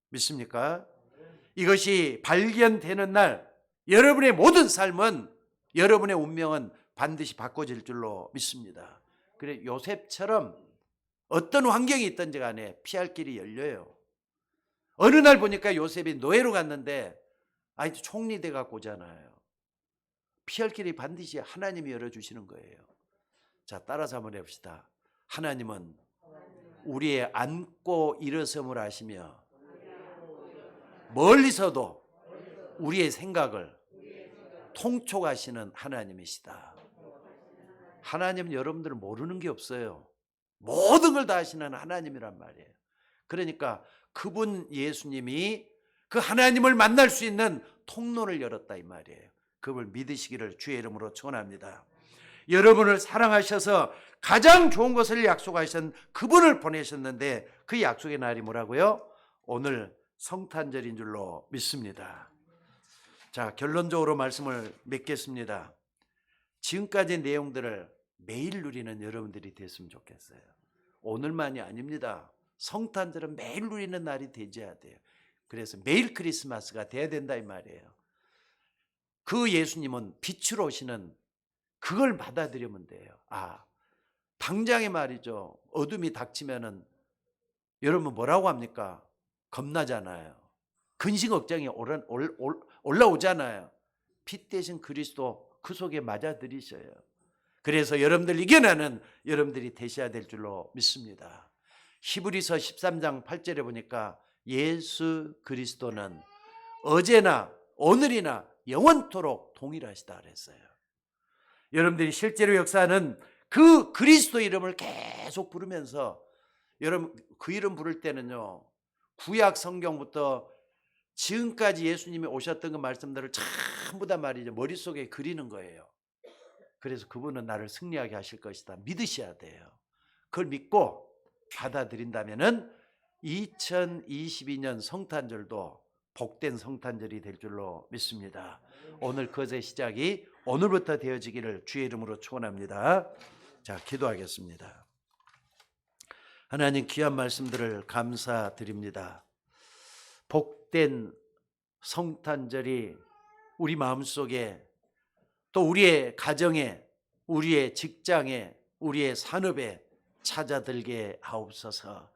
Speaker 1: 믿습니까? 이것이 발견되는 날 여러분의 모든 삶은, 여러분의 운명은 반드시 바꿔질 줄로 믿습니다. 그래, 요셉처럼 어떤 환경이 있든지 간에 피할 길이 열려요. 어느 날 보니까 요셉이 노예로 갔는데 아이도 총리 돼 갖고 오잖아요. 피할 길이 반드시 하나님이 열어주시는 거예요. 자, 따라서 한번 해봅시다. 하나님은 우리의 앉고 일어섬을 아시며 멀리서도 우리의 생각을 통촉하시는 하나님이시다. 하나님은 여러분들은 모르는 게 없어요. 모든 걸 다 아시는 하나님이란 말이에요. 그러니까 그분 예수님이 그 하나님을 만날 수 있는 통로를 열었다 이 말이에요. 그걸 믿으시기를 주의 이름으로 축원합니다. 여러분을 사랑하셔서 가장 좋은 것을 약속하신 그분을 보내셨는데 그 약속의 날이 뭐라고요? 오늘 성탄절인 줄로 믿습니다. 자, 결론적으로 말씀을 맺겠습니다. 지금까지 내용들을 매일 누리는 여러분들이 됐으면 좋겠어요. 오늘만이 아닙니다. 성탄절은 매일 누리는 날이 되어야 돼요. 그래서 매일 크리스마스가 돼야 된다 이 말이에요. 그 예수님은 빛으로 오시는, 그걸 받아들이면 돼요. 아, 당장에 말이죠. 어둠이 닥치면은 여러분 뭐라고 합니까? 겁나잖아요. 근심 걱정이 올라오잖아요. 빛 대신 그리스도 그 속에 맞아들이셔요. 그래서 여러분들 이겨내는 여러분들이 되셔야 될 줄로 믿습니다. 히브리서 13장 8절에 보니까 예수 그리스도는 어제나 오늘이나 영원토록 동일하시다 그랬어요. 여러분들이 실제로 역사는 그 그리스도 이름을 계속 부르면서, 여러분 그 이름 부를 때는요, 구약 성경부터 지금까지 예수님이 오셨던 그 말씀들을 전부 다 말이죠, 머릿속에 그리는 거예요. 그래서 그분은 나를 승리하게 하실 것이다 믿으셔야 돼요. 그걸 믿고 받아들인다면은 2022년 성탄절도 복된 성탄절이 될 줄로 믿습니다. 오늘 그것의 시작이 오늘부터 되어지기를 주의 이름으로 축원합니다. 자, 기도하겠습니다. 하나님, 귀한 말씀들을 감사드립니다. 복된 성탄절이 우리 마음속에, 또 우리의 가정에, 우리의 직장에, 우리의 산업에 찾아들게 하옵소서.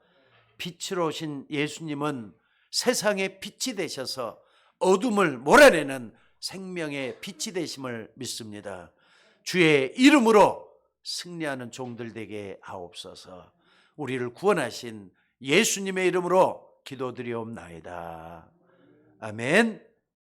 Speaker 1: 빛으로 오신 예수님은 세상의 빛이 되셔서 어둠을 몰아내는 생명의 빛이 되심을 믿습니다. 주의 이름으로 승리하는 종들 되게 하옵소서. 우리를 구원하신 예수님의 이름으로 기도드리옵나이다. 아멘.